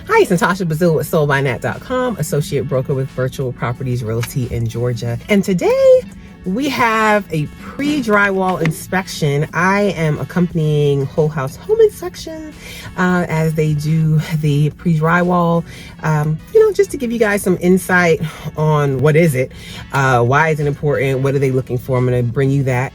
Hi, it's Natasha Bazile with SoldByNat.com, associate broker with Virtual Properties Realty in Georgia. And today we have a pre-drywall inspection. I am accompanying Whole House Home Inspection as they do the pre-drywall, just to give you guys some insight on what is it, why is it important, what are they looking for. I'm going to bring you that.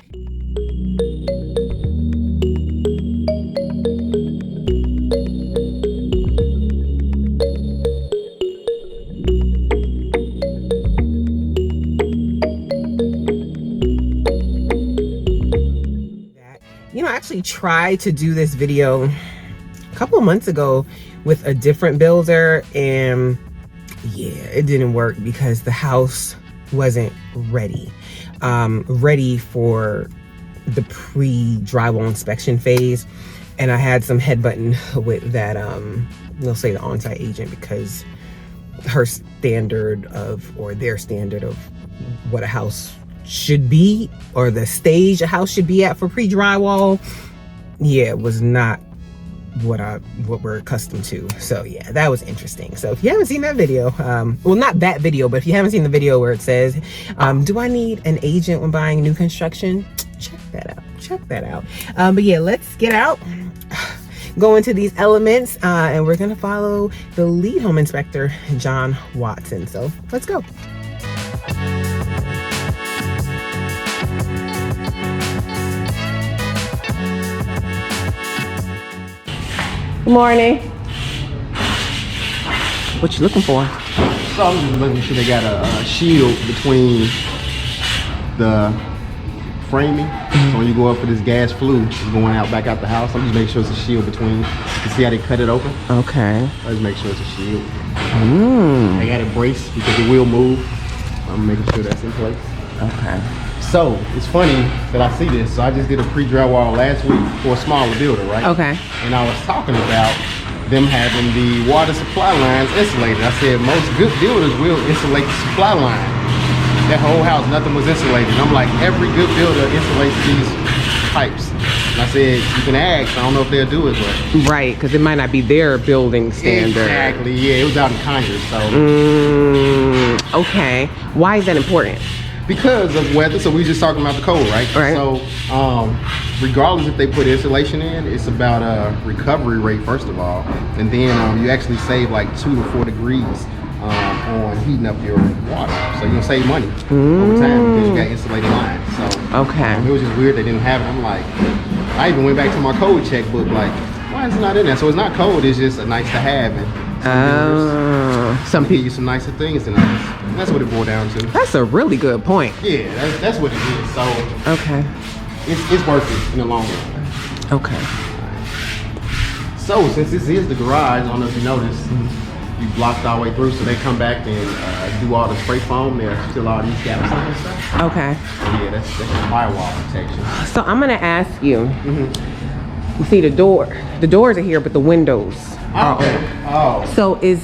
I actually tried to do this video a couple of months ago with a different builder, and yeah, it didn't work because the house wasn't ready for the pre-drywall inspection phase. And I had some headbutting with that, we'll say the on-site agent, because her standard of, or their standard of what a house should be, or the stage a house should be at for pre-drywall, yeah, was not what we're accustomed to. So yeah, that was interesting. So if you haven't seen that video, well, not that video, but if you haven't seen the video where it says, do I need an agent when buying new construction? Check that out. But yeah, let's get out, go into these elements, and we're gonna follow the lead home inspector, John Watson. So let's go. Good morning. What you looking for? So I'm just making sure they got a shield between the framing. So when you go up for this gas flue, it's going out back out the house. I'm just making sure it's a shield between. You can see how they cut it open? Okay. I just make sure it's a shield. I got it braced because it will move. I'm making sure that's in place. Okay. So it's funny that I see this. So I just did a pre-drywall last week for a smaller builder, right? Okay. And I was talking about them having the water supply lines insulated. I said most good builders will insulate the supply line. That whole house, nothing was insulated. I'm like, every good builder insulates these pipes. And I said, you can ask. I don't know if they'll do it, but right, because it might not be their building standard. Exactly. Yeah, it was out in Conyers. So. Okay. Why is that important? Because of weather. So we just talking about the cold, right? Right. So regardless if they put insulation in, it's about a recovery rate first of all, and then you actually save like 2 to 4 degrees on heating up your water. So you'll save money over time because you got insulated lines. So it was just weird they didn't have it. I'm like, I even went back to my code checkbook, like, why is it not in there? So it's not cold, it's just a nice to have. And some people give you some nicer things than others. And that's what it boiled down to. That's a really good point. Yeah, that's what it is. So it's worth it in the long run. Okay. So since this is the garage, I don't know if you noticed, you blocked all the way through, so they come back and do all the spray foam. There's still all these gaps and stuff. Okay. So yeah, that's firewall protection. So I'm gonna ask you. You see the doors are here, but the windows are open. Oh. So is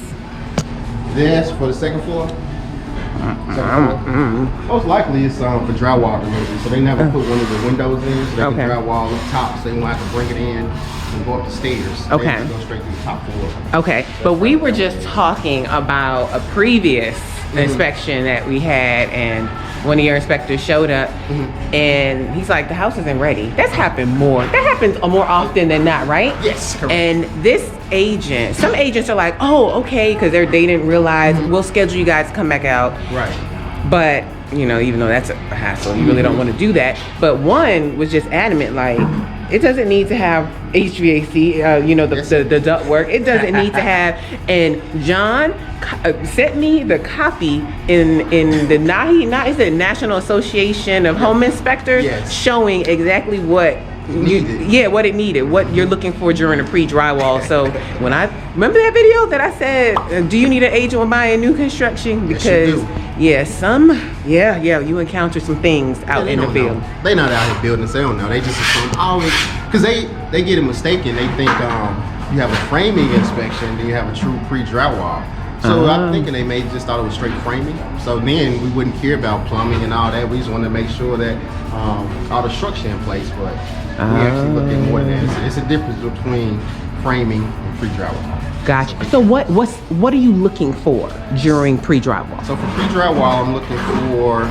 this for the second floor? Most likely it's for drywall removal. So they never put one of the windows in, so they can drywall up top, so they won't have to bring it in and go up the stairs. Okay. They just go straight to the top floor. Okay, but we were just talking about a previous inspection that we had, and one of your inspectors showed up and he's like, the house isn't ready. That's happened more. That happens more often than not, right? Yes, correct. And this agent, some agents are like, oh, okay, because they didn't realize, we'll schedule you guys to come back out. Right. But, even though that's a hassle, you really don't want to do that. But one was just adamant, like, it doesn't need to have HVAC, the duct work. It doesn't need to have, and John sent me the copy in the National Association of Home Inspectors, showing exactly what what it needed, what you're looking for during a pre-drywall. So when I remember that video that I said, do you need an agent when buying new construction? Because you encounter some things out in the field. They not out here building, so they don't know. They just assume always, because they get it mistaken. They think you have a framing inspection, then you have a true pre-drywall. So I'm thinking they may just thought it was straight framing. So then we wouldn't care about plumbing and all that. We just wanted to make sure that all the structure in place. But we actually look at more than that. It's a difference between framing and pre-drywall. Gotcha. So what are you looking for during pre-drywall? So for pre-drywall, I'm looking for,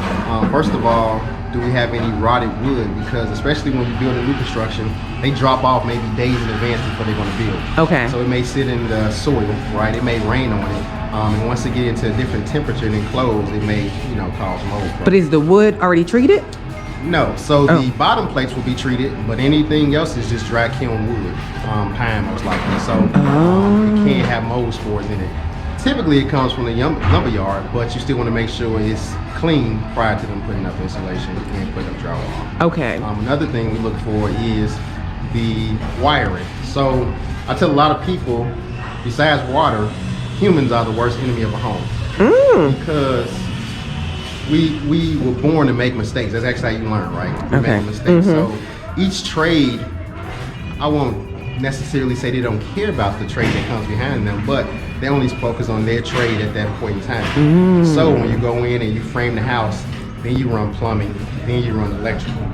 first of all, do we have any rotted wood? Because especially when you build a new construction, they drop off maybe days in advance before they're going to build. Okay. So it may sit in the soil, right? It may rain on it. And once it gets into a different temperature and enclosed, it may, cause mold. But is the wood already treated? No. So the bottom plates will be treated, but anything else is just dry kiln wood, pine most likely. So it can't have mold spores in it. Typically, it comes from the lumber yard, but you still want to make sure it's clean prior to them putting up insulation and putting up drywall. Okay. Another thing we look for is the wiring. So I tell a lot of people, besides water, humans are the worst enemy of a home. Because we were born to make mistakes. That's actually how you learn, right? We make mistakes. So each trade, I won't necessarily say they don't care about the trade that comes behind them, but they only focus on their trade at that point in time. So when you go in and you frame the house, then you run plumbing, then you run electrical.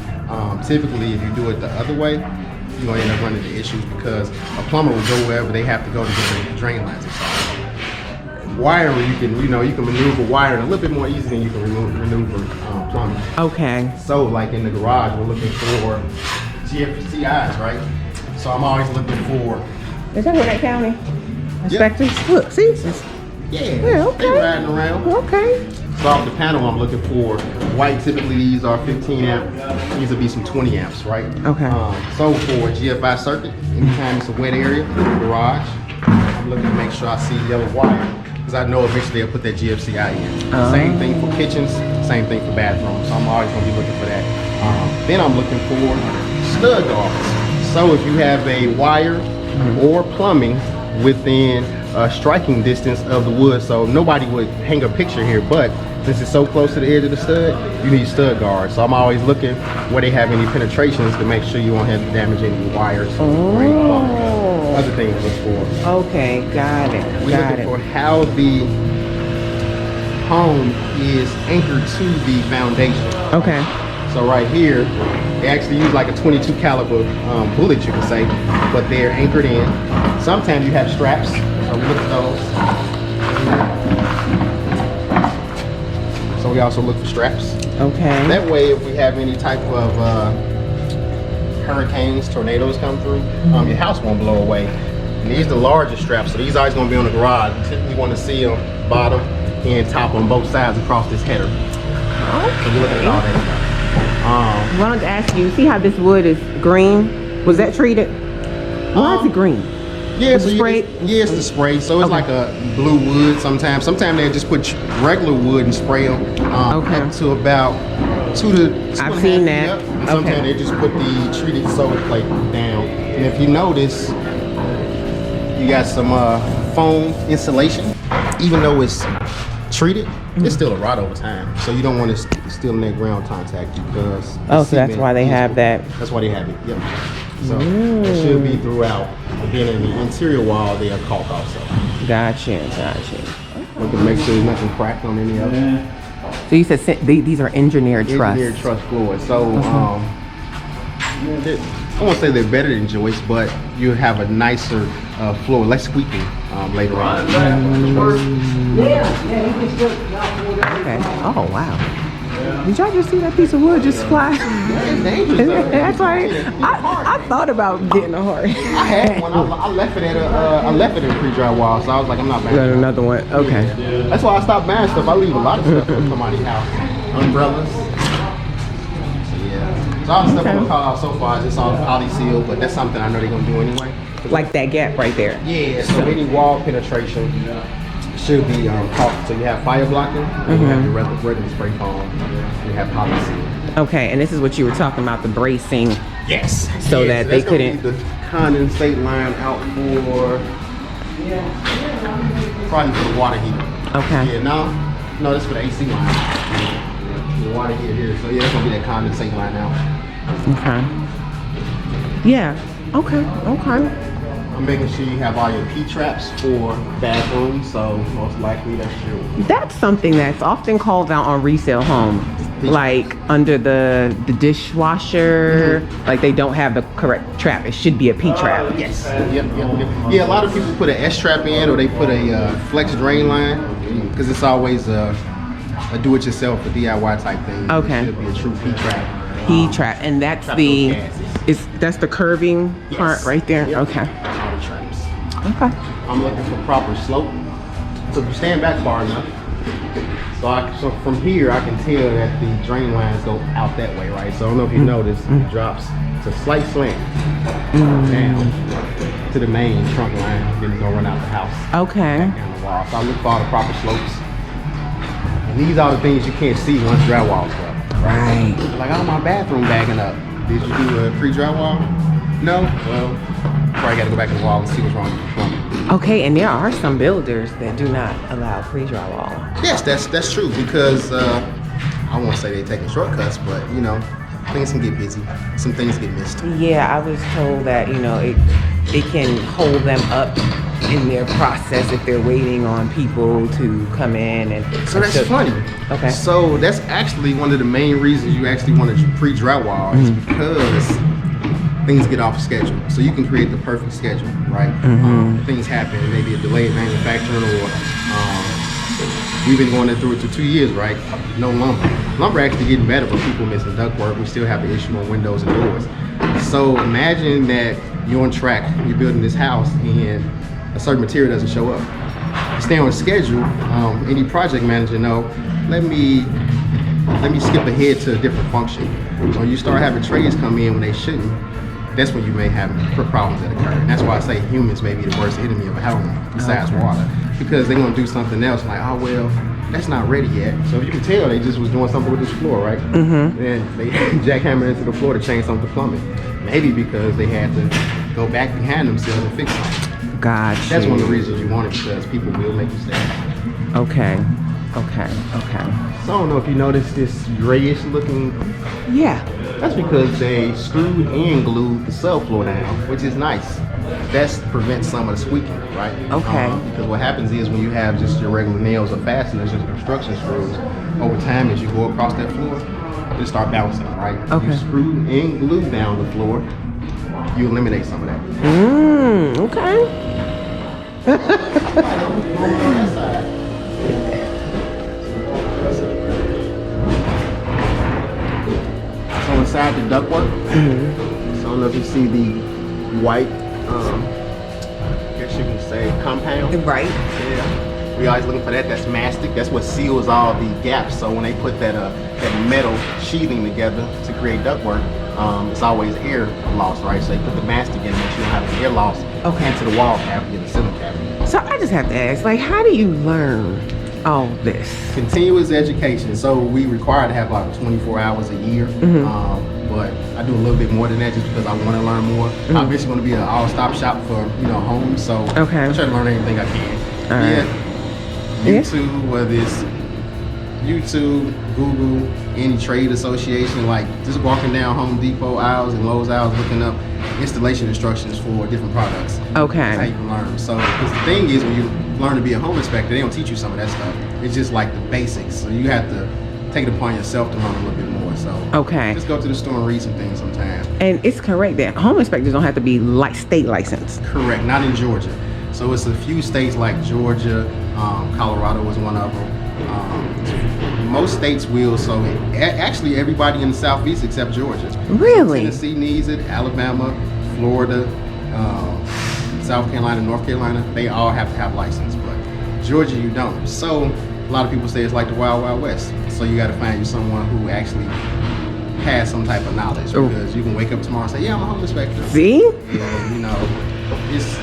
Typically, if you do it the other way, you're gonna end up running into issues because a plumber will go wherever they have to go to get the drain lines installed. Wiring, you can maneuver wiring a little bit more easy than you can maneuver plumbing. Okay. So like in the garage, we're looking for GFCIs, right? So I'm always looking for. Is that Gwinnett County? Inspectors? Look, see? Yeah, okay. They riding around. Okay. So off the panel, I'm looking for white. Typically, these are 15 amp. These will be some 20 amps, right? Okay. So for a GFI circuit, anytime it's a wet area in the garage, I'm looking to make sure I see yellow wire because I know eventually they'll put that GFCI in. Same thing for kitchens, same thing for bathrooms. So I'm always going to be looking for that. Then I'm looking for stud guards. So if you have a wire or plumbing within a striking distance of the wood, so nobody would hang a picture here, but since it's so close to the edge of the stud, you need stud guards. So I'm always looking where they have any penetrations to make sure you won't have to damage any wires or any plumbing. Other things to look for. Okay, got it. We're looking for how the home is anchored to the foundation. Okay. So right here, they actually use like a 22 caliber bullet, you can say, but they're anchored in. Sometimes you have straps, so we look at those. So we also look for straps. Okay. That way, if we have any type of hurricanes, tornadoes come through, your house won't blow away. And these are the larger straps, so these are always going to be on the garage. You typically want to see them bottom and top on both sides across this header. Okay. So we're looking at all that stuff. I wanted to ask you, see how this wood is green? Was that treated? Why is it green? Yeah, so spray? it's the spray. So it's like a blue wood sometimes. Sometimes they just put regular wood and spray them up to about 2 to 2.5 I've seen that. And sometimes they just put the treated soda plate down. And if you notice, you got some foam insulation. Even though it's treated, it's still a rot over time. So you don't want to still in that ground contact because so that's why they have that. That's why they have it. Yep. So it should be throughout. Again, in the interior wall, they are caulk also. Gotcha. We can make sure there's nothing cracked on any of them. So you said these are engineered truss. Engineered truss floors. So I won't say they're better than joists, but you have a nicer floor, less squeaking later on. Okay. Oh wow. Did y'all just see that piece of wood just fly? It's dangerous. That's like I thought about getting a heart. I had one. I left it in pre-drywall, so I was like, I'm not buying Got another one. Okay. Yeah. That's why I stopped buying stuff. I leave a lot of stuff that come out of the house. Umbrellas. So yeah. So all the stuff I'm gonna call out so far is just all poly sealed, but that's something I know they're gonna do anyway. Like that gap right there. Yeah. So any wall penetration should be caulk. So you have fire blocking, and you have your regular spray foam, and you have poly seal. Okay, and this is what you were talking about, the bracing. Yes. So that they couldn't. The condensate line out for probably for the water heater. Okay. Yeah. No, that's for the AC line. The water heater here. So yeah, that's gonna be that condensate line out. Okay. Yeah. Okay. I'm making sure you have all your P-traps for bathrooms, so most likely that's your... That's something that's often called out on resale homes. like under the dishwasher, like they don't have the correct trap. It should be a P-trap. Yes. Yep. Yeah, a lot of people put an S-trap in, or they put a flex drain line, because it's always a do-it-yourself, a DIY type thing. Okay. It should be a true P-trap. P-trap, and that's that's the curving part right there. Yep. Okay. All the traps. Okay. I'm looking for proper slope. So if you stand back far enough, so from here I can tell that the drain lines go out that way, right? So I don't know if you notice, it drops to a slight slant down to the main trunk line, then it's gonna run out the house. Okay. Down the wall. So I look for all the proper slopes. And these are the things you can't see once drywall's up. Right. Like, oh, my bathroom bagging up. Did you do a pre-drywall? No? Well, probably gotta go back to the wall and see what's wrong with the plumbing. Okay, and there are some builders that do not allow pre-drywall. Yes, that's true, because I won't say they're taking shortcuts, but you know, things can get busy. Some things get missed. Yeah, I was told that, you know, it can hold them up in their process if they're waiting on people to come in. And so that's funny. Okay. So that's actually one of the main reasons you actually want to pre-drywall is because things get off schedule. So you can create the perfect schedule, right? Things happen, maybe a delayed manufacturing, or we've been going through it for 2 years, right? No lumber. Lumber actually getting better, but people missing ductwork. We still have the issue on windows and doors. So imagine that you're on track, you're building this house, and a certain material doesn't show up. You stay on schedule. Any project manager know, let me skip ahead to a different function. So you start having trades come in when they shouldn't. That's when you may have problems that occur. And that's why I say humans may be the worst enemy of a home besides water, because they're gonna do something else like, oh well, that's not ready yet. So you can tell they just was doing something with this floor, right? And they jackhammered into the floor to change some of the plumbing. Maybe because they had to go back behind themselves and fix something. Gotcha. That's one of the reasons you want it, because people will make mistakes. Okay. So I don't know if you noticed this grayish looking. Yeah. That's because they screwed and glued the subfloor down, which is nice. That prevents some of the squeaking, right? Okay. Because what happens is when you have just your regular nails or fasteners, just construction screws, over time as you go across that floor, it'll start bouncing, right? Okay. You screw and glue down the floor, you eliminate some of that. Okay. So inside the ductwork, so I don't know if you see the white, I guess you can say compound. Right. Yeah. We always looking for that. That's mastic. That's what seals all the gaps. So when they put that metal sheathing together to create ductwork, it's always air loss, right? So they put the mastic in there so you don't have air loss into the wall cavity and the ceiling cavity. So I just have to ask, like, how do you learn all this? Continuous education. So we require to have about 24 hours a year. But I do a little bit more than that just because I want to learn more. I'm basically going to be an all-stop shop for, you know, homes. So I try to learn anything I can. YouTube, whether it's YouTube, Google, any trade association, like just walking down Home Depot aisles and Lowe's aisles looking up installation instructions for different products. Okay. That's how you can learn. So, because the thing is, when you learn to be a home inspector, they don't teach you some of that stuff. It's just like the basics. So you have to take it upon yourself to learn a little bit more. So just go to the store and read some things sometimes. And it's correct that home inspectors don't have to be like state licensed. Correct, not in Georgia. So it's a few states like Georgia, Colorado was one of them. Most states will, so actually everybody in the Southeast except Georgia. Really? Tennessee needs it, Alabama, Florida, South Carolina, North Carolina, they all have to have license, but Georgia you don't. So a lot of people say it's like the Wild Wild West. So you got to find you someone who actually has some type of knowledge, because you can wake up tomorrow and say, yeah, I'm a home inspector. See? Yeah, you know, it's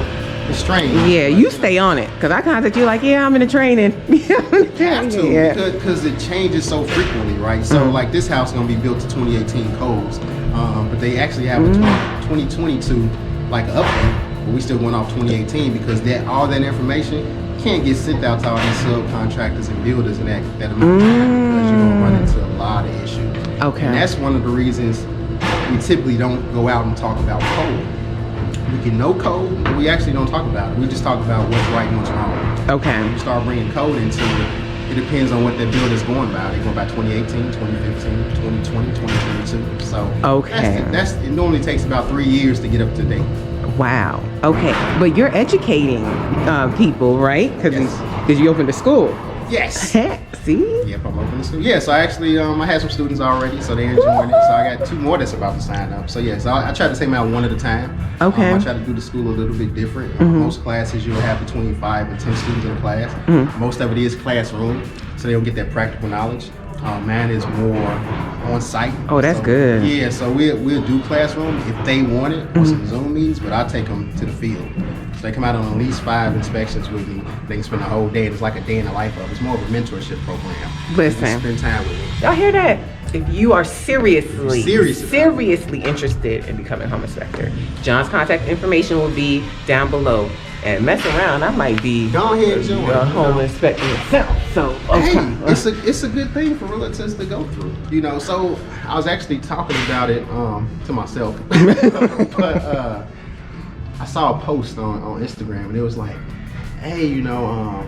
strange. Yeah, you stay on it, because I contact you like, yeah, I'm in the training. You have to, because it changes so frequently, right? So like this house is going to be built to 2018 codes, but they actually have a 2022 like an update, but we still going off 2018 because all that information can't get sent out to all these subcontractors and builders in that amount of time, because you're going to run into a lot of issues. Okay. And that's one of the reasons we typically don't go out and talk about code. We can know code, but we actually don't talk about it. We just talk about what's right and what's wrong. Okay. You start bringing code into it, it depends on what that build is going by. They go by 2018, 2015, 2020, 2022. So okay, it normally takes about 3 years to get up to date. Wow. Okay, but you're educating people, right? Because you opened a school. Yes. See? Yep, I'm opening a school. Yeah, so I actually I had some students already, so they're enjoying it. So I got 2 more that's about to sign up. So yeah, so I try to take them out one at a time. Okay. I try to do the school a little bit different. Most classes you'll have between 5 and 10 students in a class. Most of it is classroom, so they'll get that practical knowledge. Mine is more on site. Oh, that's good. Yeah, so we'll do classroom if they want it, or some Zoom meetings, but I take them to the field. So they come out on at least 5 inspections with me. They can spend the whole day. It's like a day in the life of. It's more of a mentorship program. Listen, spend time with me. Y'all hear that? If you are seriously interested in becoming a home inspector, John's contact information will be down below. And mess around, I might be go ahead and join a home inspector myself. So hey, it's a good thing for realtors to go through. You know, so I was actually talking about it to myself, but I saw a post on Instagram, and it was like, hey, you know,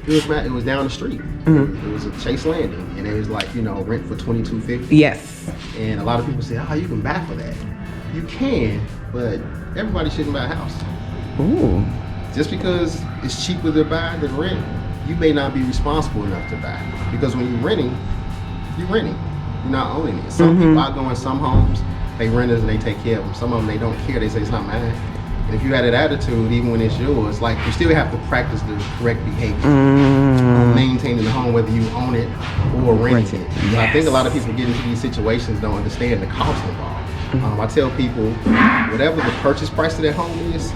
it was down the street. It was a Chase Landing, and it was like, you know, rent for $22.50. Yes. And a lot of people say, oh, you can buy for that. You can, but everybody shouldn't buy a house. Ooh. Just because it's cheaper to buy than rent, you may not be responsible enough to buy. Because when you're renting, you're not owning it. Some people outgo in some homes, they renters and they take care of them. Some of them, they don't care. They say it's not mine. And if you had that attitude, even when it's yours, like, you still have to practice the correct behavior on maintaining the home, whether you own it or renting it. Yes. I think a lot of people get into these situations don't understand the cost involved. I tell people, whatever the purchase price of that home is,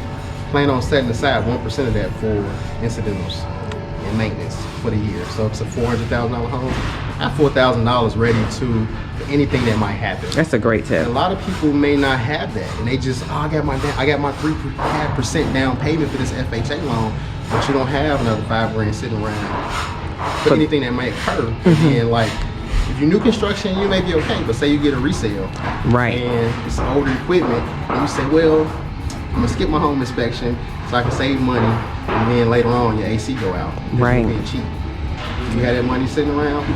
plan on setting aside 1% of that for incidentals and maintenance for the year. So if it's a $400,000 home, have $4,000 ready for anything that might happen. That's a great tip. And a lot of people may not have that, and they just, I got my 3% down payment for this FHA loan, but you don't have another $5,000 sitting around for anything that might occur. And like, if you're new construction, you may be okay, but say you get a resale, right? And it's older equipment, and you say, well, I'm gonna skip my home inspection so I can save money, and then later on your AC go out. Right. You're paying cheap. You had that money sitting around?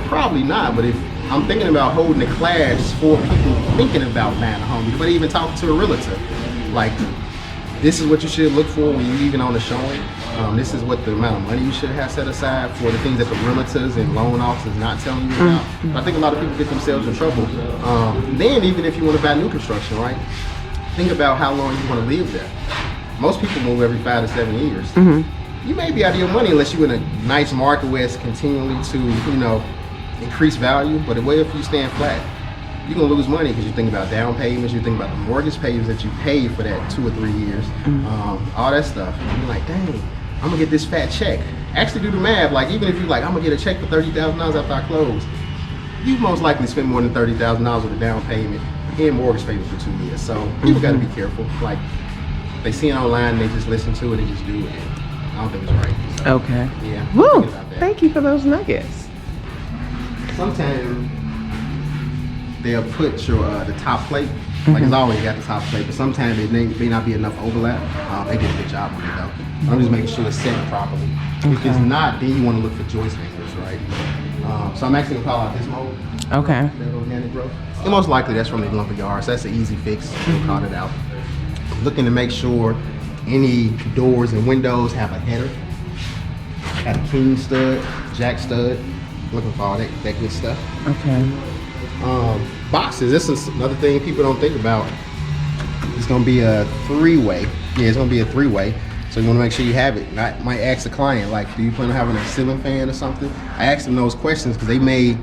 Probably not, but if I'm thinking about holding a class for people thinking about buying a home before they even talk to a realtor, like, this is what you should look for when you're even on the showing. This is what the amount of money you should have set aside for the things that the realtors and loan officers not telling you about. I think a lot of people get themselves in trouble. Then even if you want to buy new construction, right? Think about how long you want to live there. Most people move every 5 to 7 years. You may be out of your money unless you're in a nice market where it's continually to, you know, increase value. But what if you stand flat? You're gonna lose money because you think about down payments, you think about the mortgage payments that you paid for that 2 or 3 years, all that stuff. And you're like, dang, I'm gonna get this fat check. Actually do the math. Like, even if you're like, I'm gonna get a check for $30,000 after I close, you most likely spend more than $30,000 with a down payment and mortgage payment for 2 years. So people got to be careful. Like, they see it online, they just listen to it and just do it. I don't think it's right. So, okay. Yeah. Woo! Thank you for those nuggets. Sometimes they'll put your the top plate. Like, it's always got the top plate, but sometimes it may not be enough overlap. They did a good job on it though. I'm just making sure it's set properly. If it's not, then you want to look for joist hangers, right? So I'm actually gonna call out this mold. Okay. That organic growth. And most likely that's from the lumber yard, so that's an easy fix. We'll call it out. Looking to make sure any doors and windows have a header, got a king stud, jack stud. Looking for all that good stuff. Okay. Boxes. This is another thing people don't think about. It's gonna be a 3-way. Yeah, it's gonna be a 3-way. So you want to make sure you have it. I might ask the client, like, do you plan on having a ceiling fan or something? I ask them those questions because they may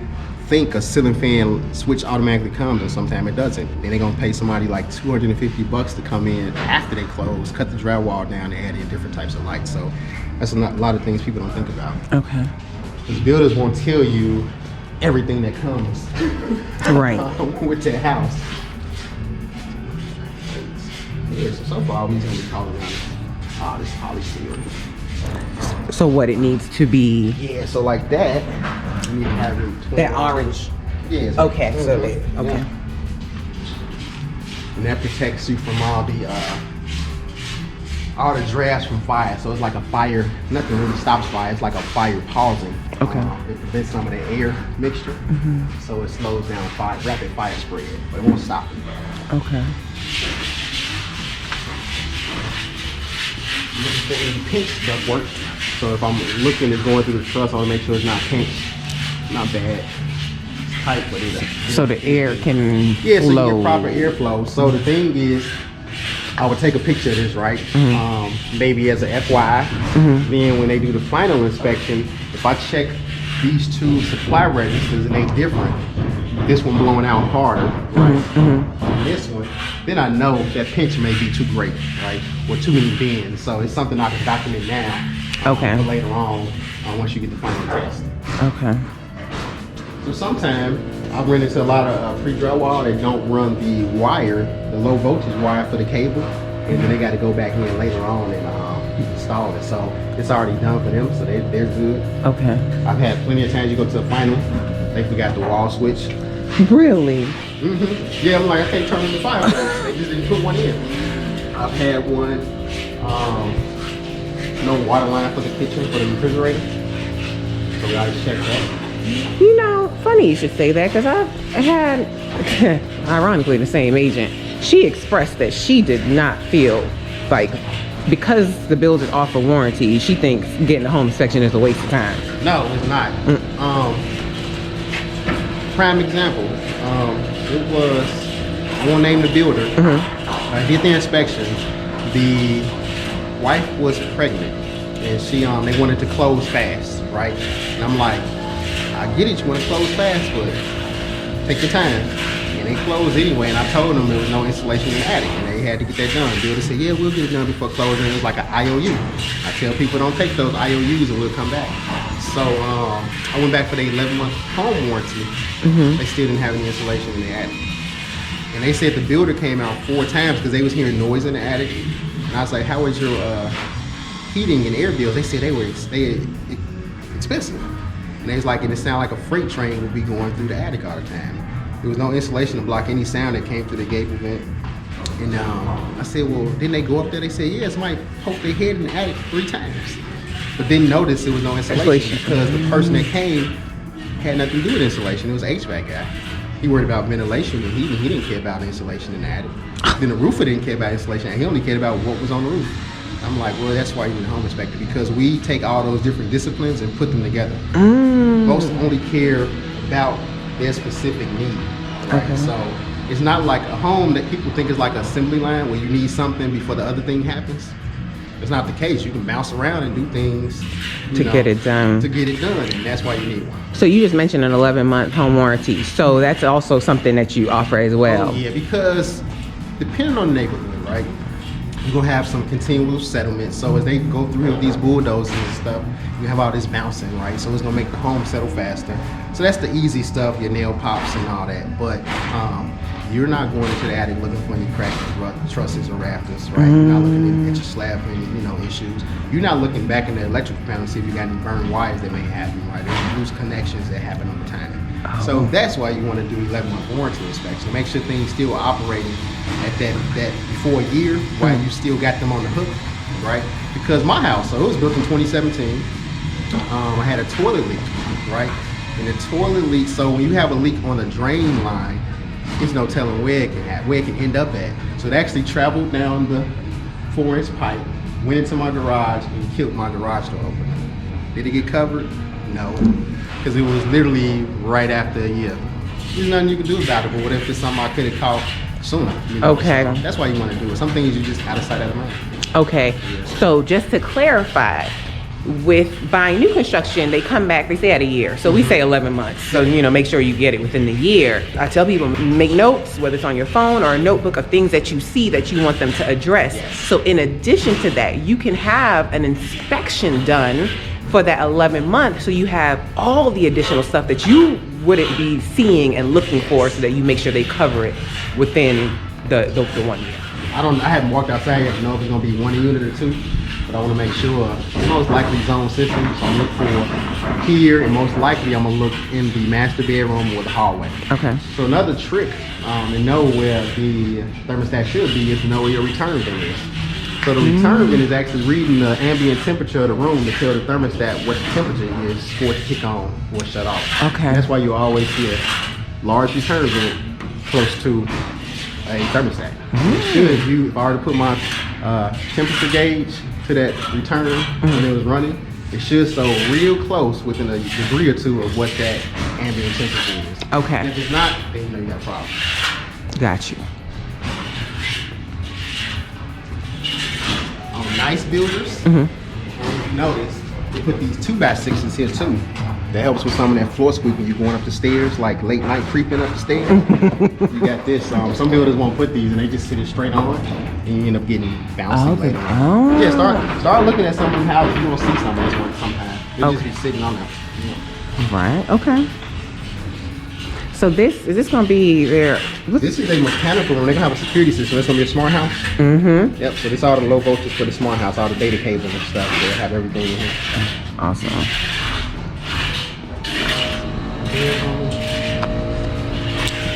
think a ceiling fan switch automatically comes, and sometimes it doesn't. Then they're gonna pay somebody like $250 to come in after they close, cut the drywall down, and add in different types of lights. So that's a lot of things people don't think about. Okay. Because builders won't tell you everything that comes right with that house. Yeah, so far we're gonna be calling it this poly steel. So what it needs to be? Yeah, so like that. You need to have it that orange. Yeah. Okay. So okay. Yeah. And that protects you from all all the drafts from fire. So it's like a fire, nothing really stops fire. It's like a fire pausing. Okay. It prevents some of the air mixture. So it slows down rapid fire spread, but it won't stop it. Okay. Looking for any pinched ductwork. So if I'm looking at going through the truss, I want to make sure it's not pinched. Not bad. It's tight, but it's so the air can so you flow. get proper airflow. So the thing is, I would take a picture of this, right? Maybe as a FYI. Then when they do the final inspection, if I check these two supply registers and they different, this one blowing out harder, right? And this one, then I know that pinch may be too great, right? Or too many bends. So it's something I can document now. Okay. For later on, once you get the final test. Okay. So sometimes I run into a lot of pre-drywall that don't run the wire, the low voltage wire for the cable, and then they got to go back in later on and install it. So it's already done for them, so they're good. Okay. I've had plenty of times you go to the final, they forgot the wall switch. Really? Yeah, I'm like, I can't turn on the fire. They just didn't put one in. I've had one, no water line for the kitchen, for the refrigerator. So we gotta check that. You know, funny you should say that, because I've had, ironically, the same agent. She expressed that she did not feel like, because the bills is off for warranty, she thinks getting a home inspection is a waste of time. No, it's not. Prime example, it was, I won't name the builder. I did the inspection. The wife was pregnant, and they wanted to close fast, right? And I'm like, I get it, you want to close fast, but take your time. And they closed anyway, and I told them there was no installation in the attic, and they had to get that done. The builder said, yeah, we'll get it done before closing. It was like an IOU. I tell people, don't take those IOUs and we'll come back. So I went back for the 11-month home warranty. They still didn't have any installation in the attic. And they said the builder came out 4 times because they was hearing noise in the attic. And I was like, how was your heating and air bills? They said they were expensive. And they was like, and it sounded like a freight train would be going through the attic all the time. There was no insulation to block any sound that came through the gable vent. And I said, well, didn't they go up there? They said, yeah, somebody poked their head in the attic 3 times. But didn't notice there was no insulation because the person that came had nothing to do with insulation. It was an HVAC guy. He worried about ventilation and heating. He didn't care about insulation in the attic. Then the roofer didn't care about insulation. He only cared about what was on the roof. I'm like, well, that's why you need a home inspector, because we take all those different disciplines and put them together. Most only care about their specific need, right? So it's not like a home that people think is like an assembly line where you need something before the other thing happens. It's not the case. You can bounce around and do things to get it done. And that's why you need one. So you just mentioned an 11-month home warranty. So that's also something that you offer as well. Oh, yeah, because depending on the neighborhood, right, you're gonna have some continual settlement. So as they go through these bulldozers and stuff, you have all this bouncing, right? So it's gonna make the home settle faster. So that's the easy stuff, your nail pops and all that. But you're not going into the attic looking for any cracked trusses or rafters, right? You're not looking at your slab for any, issues. You're not looking back in the electrical panel to see if you got any burned wires that may happen, right? There's loose connections that happen over time. So that's why you want to do 11-month warranty inspection. Make sure things still operating at that before a year, while you still got them on the hook, right? Because my house, so it was built in 2017. I had a toilet leak, right? And the toilet leak, so when you have a leak on the drain line, there's no telling where it can end up at. So it actually traveled down the 4-inch pipe, went into my garage, and killed my garage door opener. Did it get covered? No, because it was literally right after a year. There's nothing you can do about it, but what if it's something I could have caught sooner? Okay. So that's why you want to do it. Some things you just out of sight, out of mind. Okay, so just to clarify, with buying new construction, they come back, they say at a year. So we say 11 months. So, make sure you get it within the year. I tell people, make notes, whether it's on your phone or a notebook, of things that you see that you want them to address. Yes. So in addition to that, you can have an inspection done for that 11 months. So you have all the additional stuff that you wouldn't be seeing and looking for, so that you make sure they cover it within the 1 year. I haven't walked outside yet to know if it's gonna be 1 unit or 2, but I want to make sure. Most likely zone system, so I'm looking for here, and most likely I'm gonna look in the master bedroom or the hallway. Okay. So another trick to know where the thermostat should be is to know where your return bin is. So the return is actually reading the ambient temperature of the room to tell the thermostat what the temperature is for it to kick on or shut off. Okay. And that's why you always see a large return vent close to a thermostat. If I were to put my temperature gauge to that return when it was running, it should show real close within a degree or two of what that ambient temperature is. Okay. And if it's not, then you know you got a problem. Got you. On nice builders, if you notice, they put these 2x6s here too. That helps with some of that floor squeak when you're going up the stairs, like late night creeping up the stairs. You got this. Some builders won't put these and they just sit it straight on, and you end up getting bouncy later on. Yeah, start looking at some of them houses. You won't see some of this one sometimes. They'll just be sitting on them. Right. Okay. So is this gonna be there? This is a mechanical room. They're gonna have a security system. It's gonna be a smart house. Yep. So this all the low voltage for the smart house, all the data cables and stuff. They'll have everything in here. Awesome.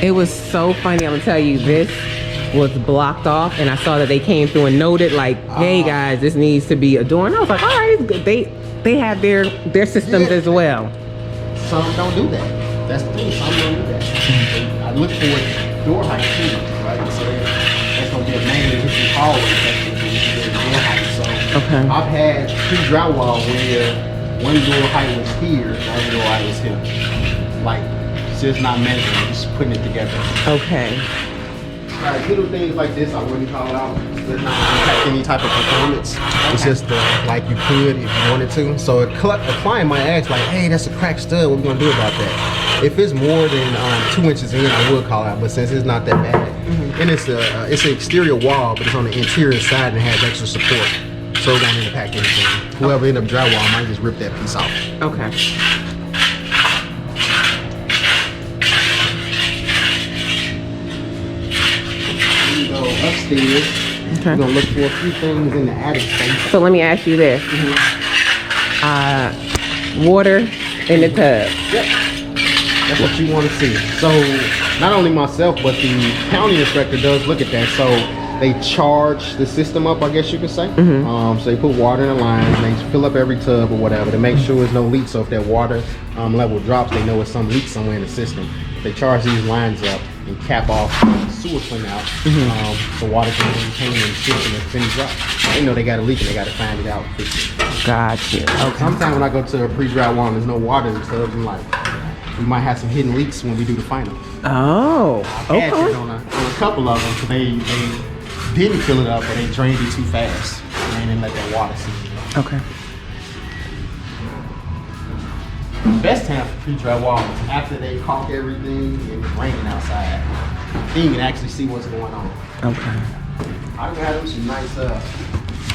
It was so funny. I'm gonna tell you, this was blocked off, and I saw that they came through and noted like, "Hey guys, this needs to be adorned." I was like, "All right, it's good." They have their systems as well. Some don't do that. That's the thing. Some don't do that. I look for door height too, right? So that's gonna be a main hallway. That's gonna be door height. So I've had pre-drywall where one door height was here, the other door height was here. Like, it's just not measuring, just putting it together. Okay. Like little things like this, I wouldn't call it out. It's not impact any type of performance. It's just like you could if you wanted to. So a client might ask like, "Hey, that's a cracked stud. What are we gonna do about that?" If it's more than 2 inches in, I would call it out. But since it's not that bad, and it's an exterior wall, but it's on the interior side and it has extra support, so it won't impact anything. Whoever end up drywall might just rip that piece off. Okay. Upstairs, we're gonna look for a few things in the attic space. So let me ask you this: water in the tub. Yep, that's what you want to see. So not only myself, but the county inspector does look at that. So they charge the system up, I guess you could say. So they put water in the lines, and they fill up every tub or whatever to make sure there's no leaks. So if that water level drops, they know it's some leak somewhere in the system. They charge these lines up and cap off the sewer clean out, so water can maintain and system and finish up. They know they got a leak and they got to find it out. Gotcha. Okay. Sometimes when I go to a pre-drywall and there's no water in the tubs, I'm like, we might have some hidden leaks when we do the final. Oh, okay. I've had it on a couple of them, so they didn't fill it up, but they drained it too fast and they didn't let that water sit. Okay. The best time for pre-drywall is after they caulk everything and it's raining outside. Then you can actually see what's going on. Okay. I've had some nice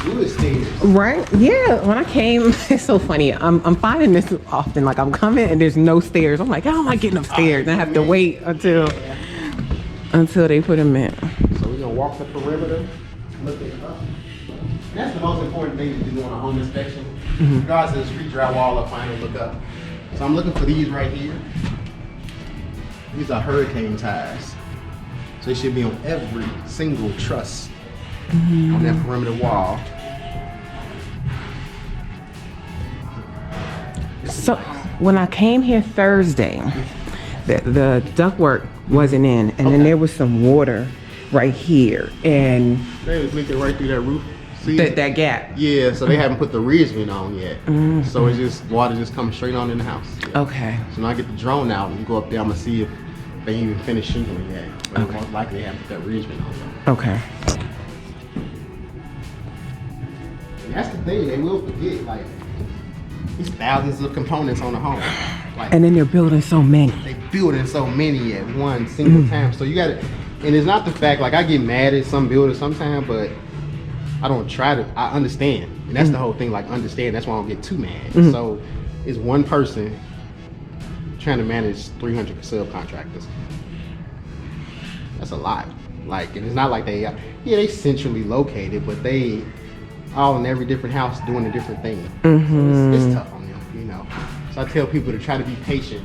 wood stairs. Right? Yeah. When I came, it's so funny. I'm finding this often. Like I'm coming and there's no stairs. I'm like, how am I getting upstairs? And I have to wait until they put them in. So we're gonna walk the perimeter, look it up. That's the most important thing to do on a home inspection. Regardless of the pre-drywall or final look up. So I'm looking for these right here. These are hurricane ties. So they should be on every single truss on that perimeter wall. So when I came here Thursday, the ductwork wasn't in, and then there was some water right here, and they was leaking right through that roof. See that gap. Yeah, so they haven't put the ridgement on yet. So it's just water just coming straight on in the house. Yeah. Okay. So when I get the drone out and go up there, I'm gonna see if they even finished shooting it yet. But most likely they haven't put that ridgement on yet. Okay. And that's the thing, they will forget, like, these thousands of components on the home. Like, and then they're building so many. They building so many at one single time. So you gotta, and it's not the fact, like I get mad at some builders sometimes, but I don't try to, I understand. And that's the whole thing, like understand, that's why I don't get too mad. So it's one person trying to manage 300 subcontractors. That's a lot. Like, and it's not like they, they centrally located, but they all in every different house doing a different thing. So it's tough on them, you know. So I tell people to try to be patient.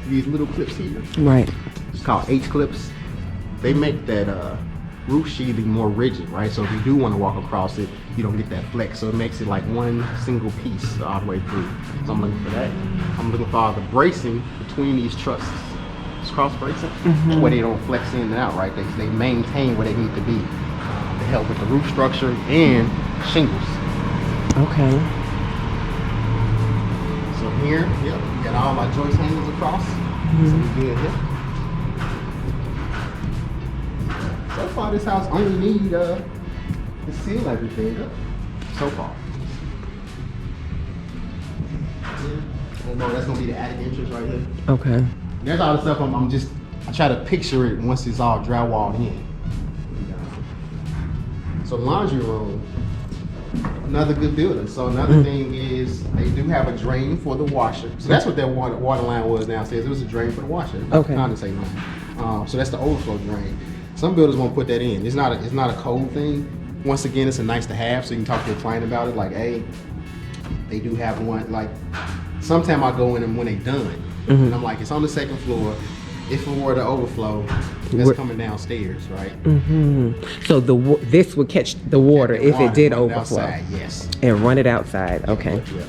These little clips here. Right. It's called H clips. They make that roof sheathing more rigid, right? So if you do want to walk across it, you don't get that flex. So it makes it like one single piece all the way through. So I'm looking for that. I'm looking for all the bracing between these trusses. It's cross bracing, where they don't flex in and out, right? They maintain where they need to be to help with the roof structure and shingles. Okay. So here, yep, we got all my joist handles across. So we good here. So far, this house only need to seal everything up. So far. Yeah. Oh no, that's gonna be the attic entrance right here. Okay. There's all the stuff I try to picture it once it's all drywalled in. So laundry room, another good building. So another thing is they do have a drain for the washer. So that's what that water line was downstairs. It was a drain for the washer. Okay. Condensate line. So that's the overflow drain. Some builders won't put that in. It's not a code thing. Once again, it's a nice to have, so you can talk to your client about it. Like, hey, they do have one. Like, sometime I go in and when they done, and I'm like, it's on the second floor. If it were to overflow, that's coming downstairs, right? So this would catch the water if it did overflow. Outside, yes. And run it outside. Okay. Yeah.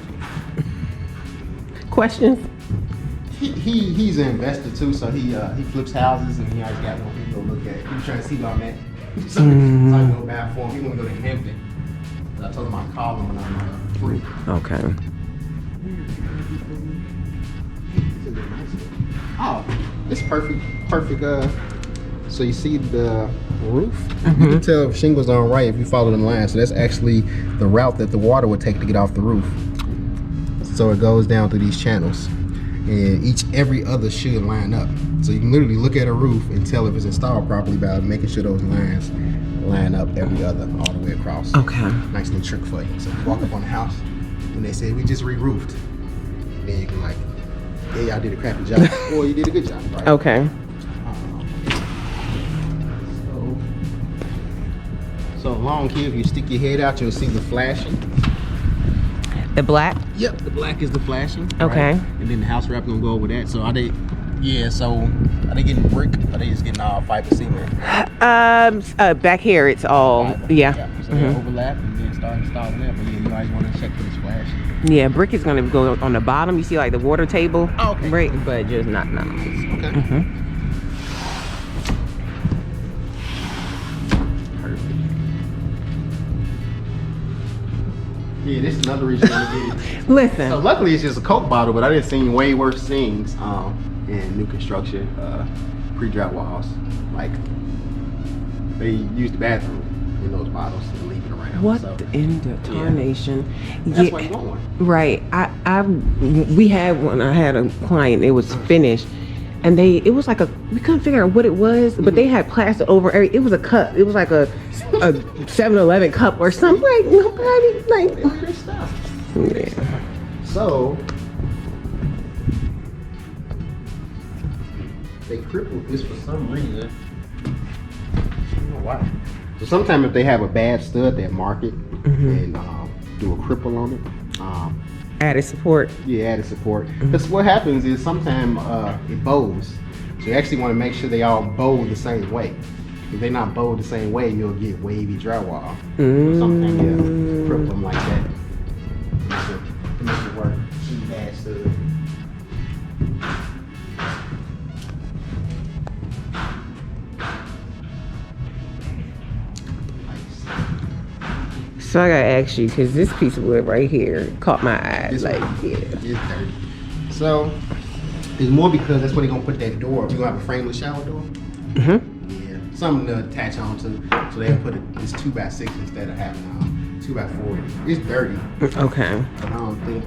Questions? He's an investor too, so he flips houses and he always got more people to look at. He was trying to see where I'm at. So I go back for him. He want to go to Hampton. So I told him I'd call him when I'm free. Okay. Oh, it's perfect. So you see the roof? You can tell if shingles aren't right if you follow them lines. So that's actually the route that the water would take to get off the roof. So it goes down through these channels. And every other should line up. So you can literally look at a roof and tell if it's installed properly by making sure those lines line up every other all the way across. Okay. Nice little trick for you. So you walk up on the house and they say, we just re-roofed. Then you can like, yeah, y'all did a crappy job. Or you did a good job, right? Okay. So along here, if you stick your head out, you'll see the flashing. The black? Yep, the black is the flashing. Okay. Right? And then the house wrap gonna go over that. So are they getting brick or are they just getting all fiber cement? Back here it's all, Fiber. yeah. So they overlap and then start installing that. But yeah, you always want to check for this flashing. Yeah, brick is gonna go on the bottom. You see like the water table? Oh, okay. Right, but just not nice. Okay. Yeah, this is another reason I get it. Listen. So luckily it's just a Coke bottle, but I didn't see way worse things in new construction, pre-drywalls. Like they use the bathroom in those bottles and leave it around. What so, in the tarnation? That's why you want one. Right. We had one. I had a client. It was finished. And it was like we couldn't figure out what it was, but they had plastic over it was a cup. It was like a 7-Eleven cup or something. Like nobody like Their stuff. yeah. So they crippled this for some reason. I don't know why. So sometimes if they have a bad stud, they mark it and do a cripple on it. Added support. Yeah, added support. Because what happens is sometimes it bows. So you actually want to make sure they all bow the same way. If they're not bowed the same way, you'll get wavy drywall. Sometimes you cripple them like that. To make it work. Keep bad stud. So I gotta ask you, because this piece of wood right here caught my eye. This like, one, yeah. it's dirty. So it's more because that's where they're gonna put that door. You're gonna have a frameless shower door. Yeah, something to attach onto. So they'll put this 2x6 instead of having 2x4. It's dirty. Okay. But I don't think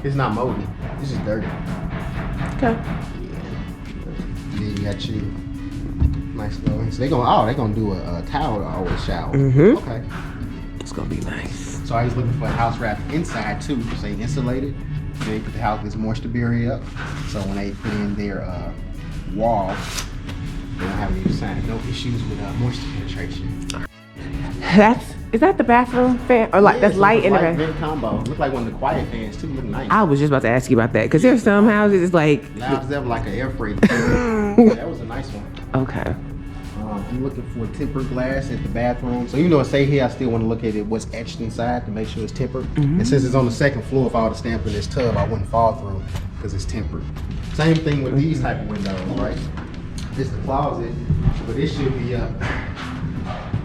it's not moldy. It's just dirty. Okay. Yeah. Then you got your nice little. So they're gonna do a towel to always shower. Okay. It's gonna be nice. So I was looking for a house wrap inside too, so they insulated. They put the house, this moisture barrier up. So when they put in their wall, they don't have no issues with moisture penetration. Is that the bathroom fan? Or like that's light in the bathroom? Vent combo. Look like one of the quiet fans too. Look nice. I was just about to ask you about that because there's some houses it's like Loud as ever, like an air freighter. That was a nice one. Okay. I'm looking for tempered glass at the bathroom. So it say here, I still want to look at it, what's etched inside to make sure it's tempered. And since it's on the second floor, if I were to stamp in this tub, I wouldn't fall through because it's tempered. Same thing with these type of windows, right? This is the closet, but it should be up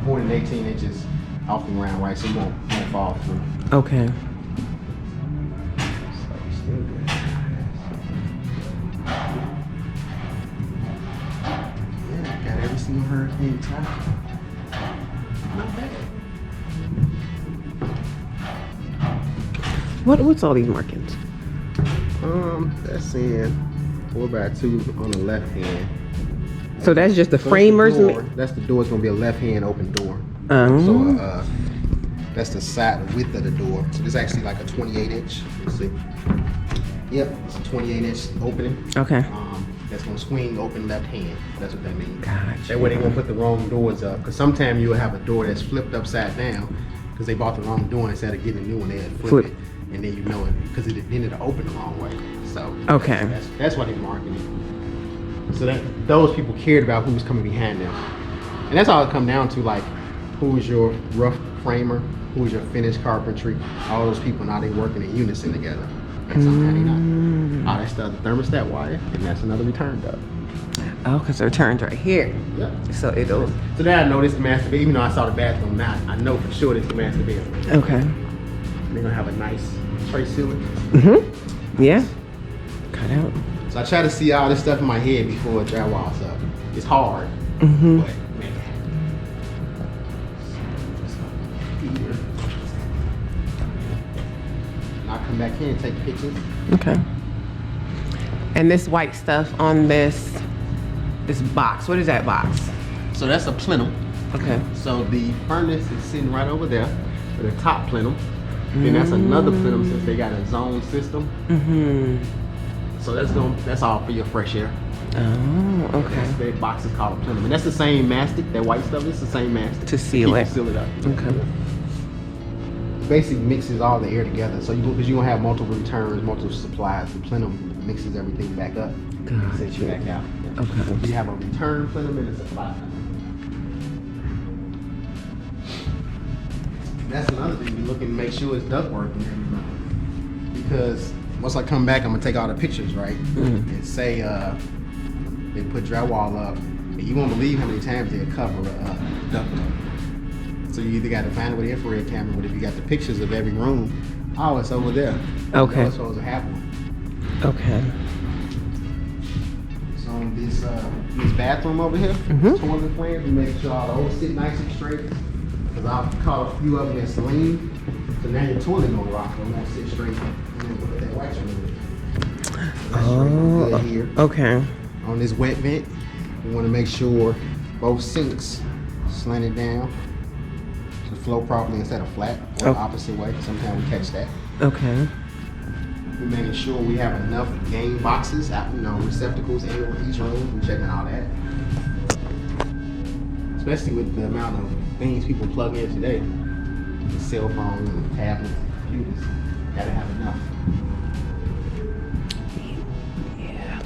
more than 18 inches off the ground, right? So it won't fall through. Okay. Got every single hurricane type. Not bad. What's all these markings? That's in 4x2 on the left hand. So that's just the framers. That's the door. It's gonna be a left hand open door. Oh. So that's the side, the width of the door. So this is actually like a 28 inch. Let's see. Yep, it's a 28 inch opening. Okay. That's gonna swing open left hand. That's what that means. Gotcha. That way they won't put the wrong doors up. Because sometimes you'll have a door that's flipped upside down because they bought the wrong door instead of getting a new one. They had flipped it, and then it because it didn't open the wrong way. So okay, that's why they're marketing it. So that those people cared about who was coming behind them, and that's all it come down to. Like, who is your rough framer? Who is your finished carpentry? All those people now they working in unison together. And sometimes they not. All that stuff, the thermostat wire, and that's another return duct. Oh, because the return's right here. Yeah. So it'll. So now I know this is the master bedroom. Even though I saw the bathroom, now I know for sure this is the master bedroom. Okay. They're gonna have a nice tray ceiling. Yeah. Cut out. So I try to see all this stuff in my head before it drywall's up. It's hard, but man. And I'll come back here and take pictures. Okay. And this white stuff on this box. What is that box? So that's a plenum. Okay. So the furnace is sitting right over there with a top plenum. Then that's another plenum since they got a zone system. So that's all for your fresh air. Oh, okay. That box is called a plenum. And that's the same mastic, that white stuff, it's the same mastic. To seal it. Seal it up. Okay. Basically mixes all the air together. So because you're gonna have multiple returns, multiple supplies, the plenum mixes everything back up and sets you back out. Yeah. Okay. You have a return plenum and a supply plenum. That's another thing, you're looking to make sure it's ductwork and everything. Because once I come back, I'm gonna take all the pictures, right? And say they put drywall up, and you won't believe how many times they'll cover a ductwork. So you either got to find it with an infrared camera, but if you got the pictures of every room, oh, it's over there. Okay. It's supposed to have one. Okay. So on this bathroom over here, toilet plans, we make sure all the holes sit nice and straight. Because I've caught a few of them that's lean, so now your toilet gonna rock, it won't sit straight. And then put that wax on it. Oh, here. okay. On this wet vent, we want to make sure both sinks slanted down to flow properly instead of flat or the opposite way. Sometimes we catch that. Okay. We're making sure we have enough game boxes, receptacles in each room. We're checking all that. Especially with the amount of things people plug in today. The cell phones, and tablets, computers. Gotta have enough. Yeah.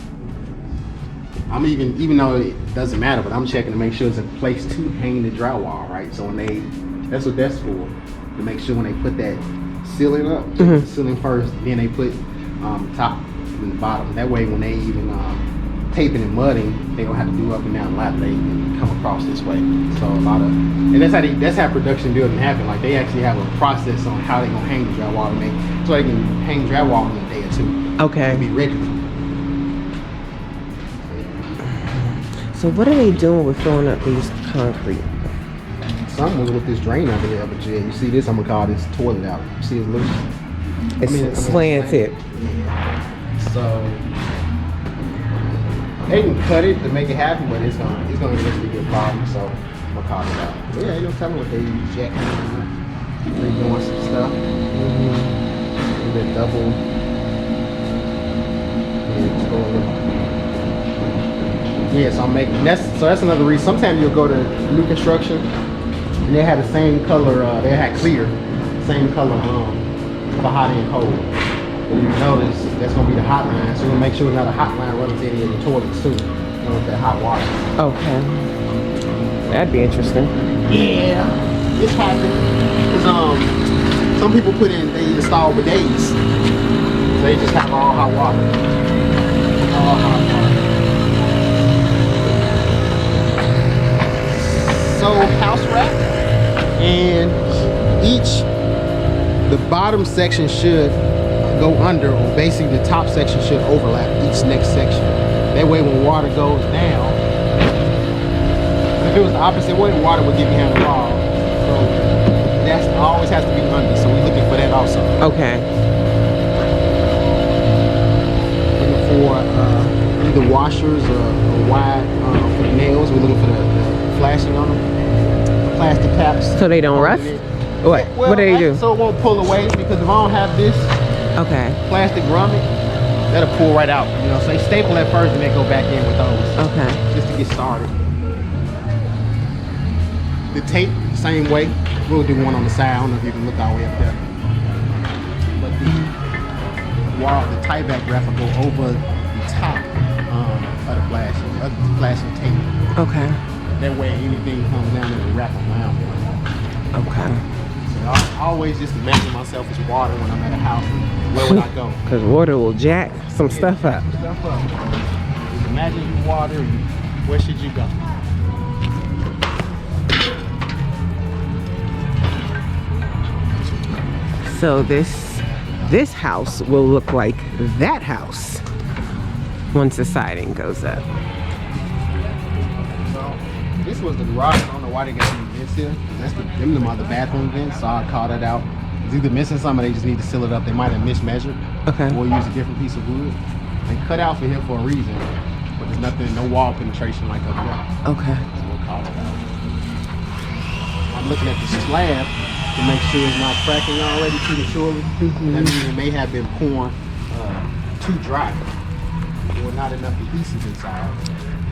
I'm even though it doesn't matter, but I'm checking to make sure it's a place to hang the drywall, right? So that's what that's for. To make sure when they put that ceiling up, the ceiling first, then they put the top and the bottom. That way when they even taping and mudding, they don't have to do up and down ladder. They can come across this way. So and that's how production building happen. Like they actually have a process on how they gonna hang the drywall so they can hang drywall in a day or two. Okay. To be ready. So what are they doing with filling up these concrete? Something was with this drain over here, but yeah, you see this, I'm gonna call this toilet out. You see it's loose? It's slanted. So they can cut it to make it happen, but it's gonna eventually be a problem. So I'm gonna call it out. But yeah, they don't tell me what they use. Jackhammers, they doing some stuff. A bit double. Yeah, so I'm making that's another reason. Sometimes you'll go to new construction and they have the same color. They had clear, same color for hot and cold. And you notice that's gonna be the hot line, so you're gonna make sure not a hot line runs into your toilets too. With that hot water. Okay. That'd be interesting. Yeah, it's happened. Cause some people they install bidets. So they just have all hot water. All hot water. So house wrap, and the bottom section should go under, or basically the top section should overlap each next section. That way when water goes down, if it was the opposite way, water would get behind the wall. So that always has to be under, so we're looking for that also. Okay. Looking for either washers or wide for the nails. We're looking for the flashing on them. Plastic caps. So they don't rust? What? Well, what do they do? So it won't pull away, because if I don't have this plastic grommet, that'll pull right out. You know, so they staple at first and they go back in with those. Okay. Just to get started. The tape, same way. We'll do one on the side. I don't know if you can look all the way up there. But the tie back wrap will go over the top of the flashing tape. Okay. That way anything comes down, it'll wrap around it. Okay. So I always just imagine myself as water when I'm at a house. Where would I go? Because water will jack some stuff up. Just imagine you water, and where should you go? So this house will look like that house once the siding goes up. So this was the garage. I don't know why they got any vents here. That's them are the bathroom vents, so I call that out. It's either missing something, or they just need to seal it up. They might have mismeasured. Okay. Or use a different piece of wood. They cut out for here for a reason, but there's nothing, no wall penetration like up there. Okay. So we'll call it out. I'm looking at the slab to make sure it's not cracking already prematurely. That means it may have been poured too dry, or not enough adhesive inside.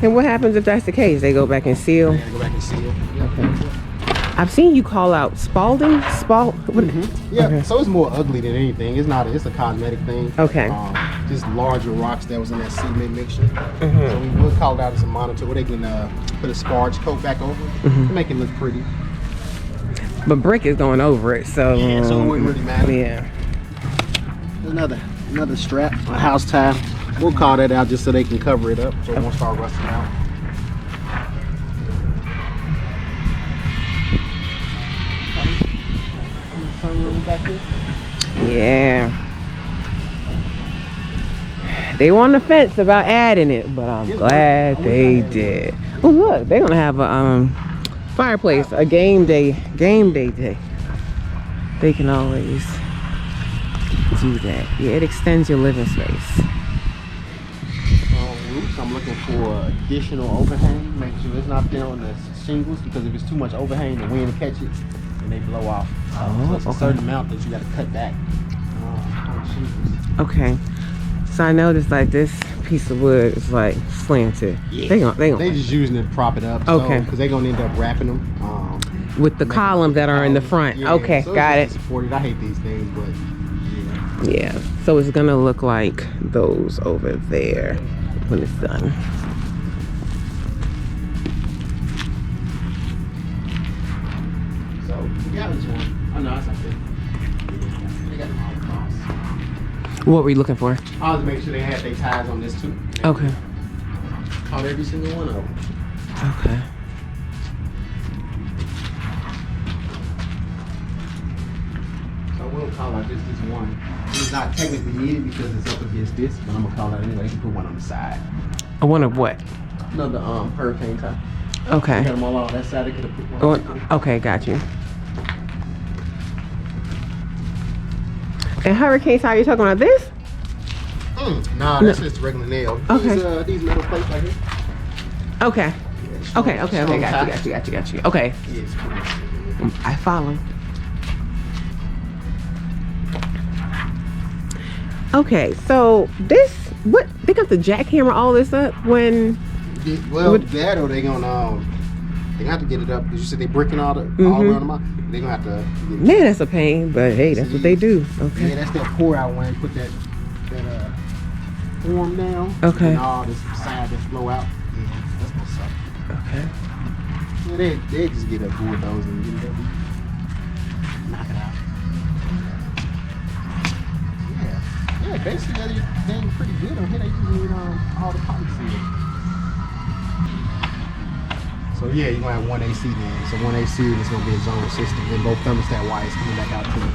And what happens if that's the case? They go back and seal? They gotta go back and seal. Okay. I've seen you call out spalding? Yeah, okay. So it's more ugly than anything. It's a cosmetic thing. Okay. Just larger rocks that was in that cement mixture. So we would call it out as a monitor where they can put a sparge coat back over it to make it look pretty. But brick is going over it, so yeah, so it wouldn't really matter. Yeah. Another strap, a house tie. We'll call that out just so they can cover it up, so it won't start rusting out. Yeah. They were on the fence about adding it, but I'm glad they did. Oh look, they're gonna have a fireplace, a game day day. They can always do that. Yeah, it extends your living space. Roofs, I'm looking for additional overhang. Make sure it's not thin on the shingles, because if it's too much overhang, the wind will catch it and they blow off. So it's a certain amount that you got to cut back on the shingles. Okay. So I noticed like this piece of wood is like slanted. Yeah. They just using it to prop it up. Okay. Because they're gonna end up wrapping them with the columns that are in the front. Yeah, okay, so got it. Supported. I hate these things, but yeah. So it's gonna look like those over there when it's done. So we got this one. Oh no, that's not good. They got them all across. What were you looking for? I was making sure they had their ties on this too. Okay. Caught every single one of them. Okay. So I will call out this one. It's not technically needed because it's up against this, but I'm gonna call it anyway. You can put one on the side. A one of what? Another hurricane tie. Okay. Got them all on that side. They could have put one. Okay, got you. And hurricane tie, you talking about this? Nah, that's just a regular nail. Okay. These metal plates right here. Okay. Yeah, Okay. Got you. Okay. Yeah, it's cool. I follow. Okay, so they got the jackhammer all this up when that or they gonna have to get it up because you said they bricking all around them out. They gonna have to man, that's a pain, but hey, that's what they do. Okay. Yeah, that's that pour out when put that form down. Okay. And all this side that flow out. Yeah, that's what's up. Okay. Yeah, they just get a bulldozer and get it up. Knock it out. Yeah, basically everything's pretty good on here. They just need all the pipes here. So yeah, you're gonna have one AC then. So one AC and it's gonna be a zone system. Then both thermostat wires coming back out to the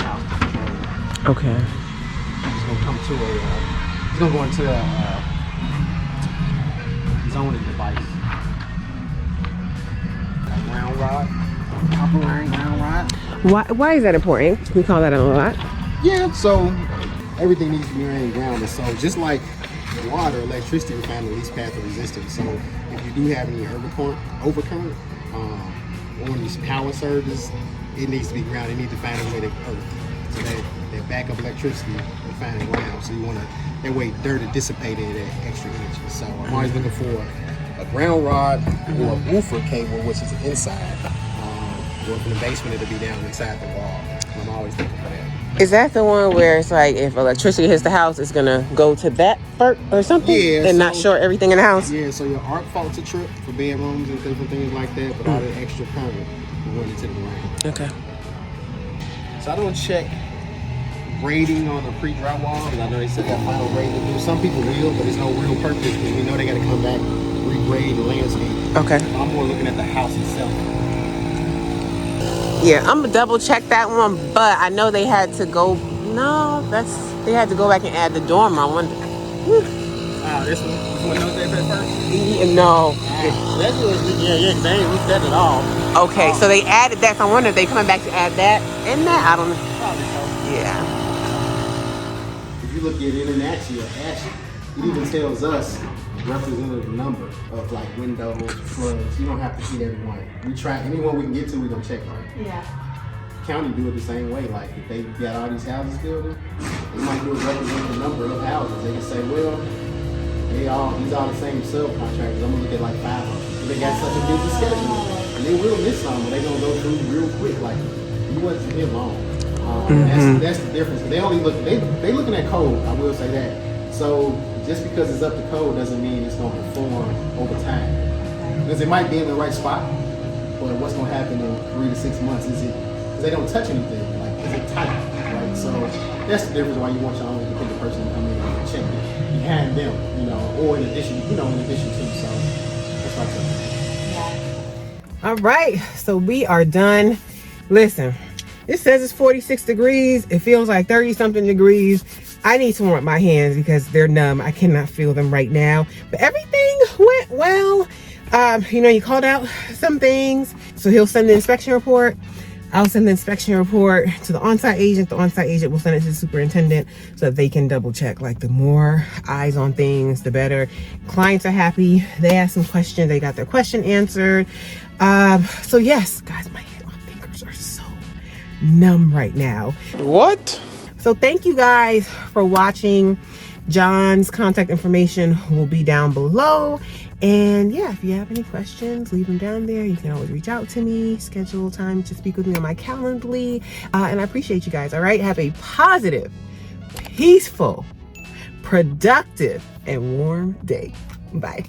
house control. Okay. It's gonna come to it's gonna go into a zoning device. Ground rod, copper line ground rod. Why is that important? We call that a lot. Yeah, so everything needs to be ran grounded. So just like water, electricity will find the least path of resistance. So if you do have any overcurrent, or these power surges, it needs to be grounded. You need to find a way to earth. So that backup electricity will find ground. So you want to, that way dirt is dissipated at extra inches. So I'm always looking for a ground rod or a woofer cable, which is inside. Or from the basement, it'll be down inside the wall. I'm always looking for that. Is that the one where it's like if electricity hits the house, it's gonna go to that part or something? Yeah, and not short everything in the house? Yeah, so your arc faults a trip for bedrooms and different things like that, but all the extra current will run into the ground. Okay. So I don't check grading on the pre-drywall, because I know they said that final grade to do. Some people will, but there's no real purpose because we know they got to come back, regrade the landscape. Okay. I'm more looking at the house itself. Yeah, I'm gonna double check that one, but I know they had to go. No, they had to go back and add the dormer. I wonder. This one knows they put first? No. That's what, yeah, they ain't looked at it all. Okay, so they added that. So I wonder if they coming back to add that in that. I don't know. Probably so. Yeah. If you look at international ASHI, it even tells us representative number of like windows, floods. You don't have to see everyone. We track anyone we can get to. We gonna check on it. Yeah. County do it the same way. Like if they got all these houses building, they might do a representative number of houses. They can say, well, these all the same subcontractors. I'm gonna look at like 500. They got such a busy schedule, and they will miss some, but they gonna go through real quick. Like you wasn't here long. That's the difference. They only look. They looking at code. I will say that. So just because it's up to code doesn't mean it's gonna perform over time. Because it might be in the right spot, but what's gonna happen in 3 to 6 months is it? Because they don't touch anything. Like is it tight? Right. So that's the difference why you want your own independent person to come in and check it behind them, or in addition to. So that's what I tell you. All right, so we are done. Listen, it says it's 46 degrees. It feels like 30 something degrees. I need to warm up my hands because they're numb. I cannot feel them right now. But everything went well. You called out some things. So he'll send the inspection report. I'll send the inspection report to the on-site agent. The on-site agent will send it to the superintendent so that they can double check. Like the more eyes on things, the better. Clients are happy. They asked some questions. They got their question answered. So yes, guys, my fingers are so numb right now. What? So thank you guys for watching. John's contact information will be down below. And yeah, if you have any questions, leave them down there. You can always reach out to me, schedule time to speak with me on my Calendly. And I appreciate you guys, all right? Have a positive, peaceful, productive, and warm day. Bye.